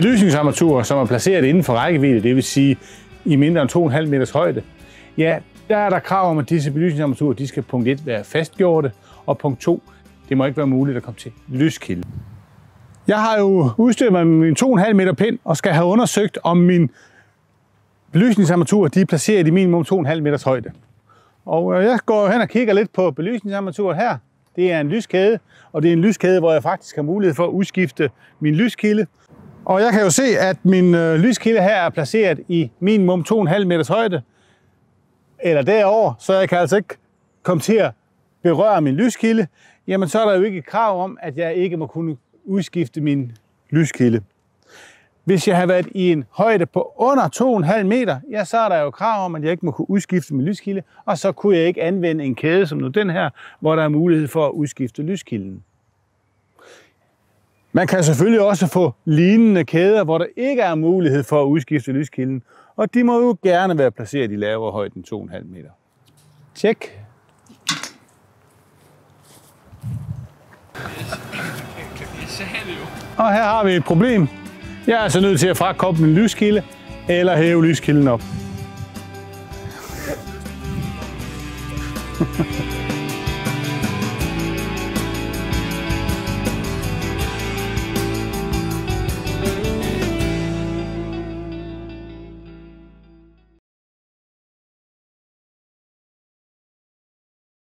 belysningsarmaturer, som er placeret inden for rækkevidde, det vil sige i mindre end 2,5 meters højde, ja, der er der krav om, at disse belysningsarmaturer, de skal punkt 1 være fastgjorte, og punkt 2, det må ikke være muligt at komme til lyskilde. Jeg har jo udstyret mig med min 2,5 meter pind, og skal have undersøgt, om min belysningsarmaturer, de er placeret i minimum 2,5 meters højde. Og jeg går hen og kigger lidt på belysningsarmaturet her. Det er en lyskæde, og det er en lyskæde, hvor jeg faktisk har mulighed for at udskifte min lyskilde. Og jeg kan jo se, at min lyskilde her er placeret i minimum 2,5 meters højde, eller derover, så jeg kan altså ikke komme til at berøre min lyskilde. Jamen så er der jo ikke et krav om, at jeg ikke må kunne udskifte min lyskilde. Hvis jeg har været i en højde på under 2,5 meter, ja, så er der jo krav om, at jeg ikke må kunne udskifte min lyskilde, og så kunne jeg ikke anvende en kæde som nu den her, hvor der er mulighed for at udskifte lyskilden. Man kan selvfølgelig også få lignende kæder, hvor der ikke er mulighed for at udskifte lyskilden, og de må jo gerne være placeret i lavere højde end 2,5 meter. Tjek. Og her har vi et problem. Jeg er altså nødt til at frakoble min lyskilde eller hæve lyskilden op.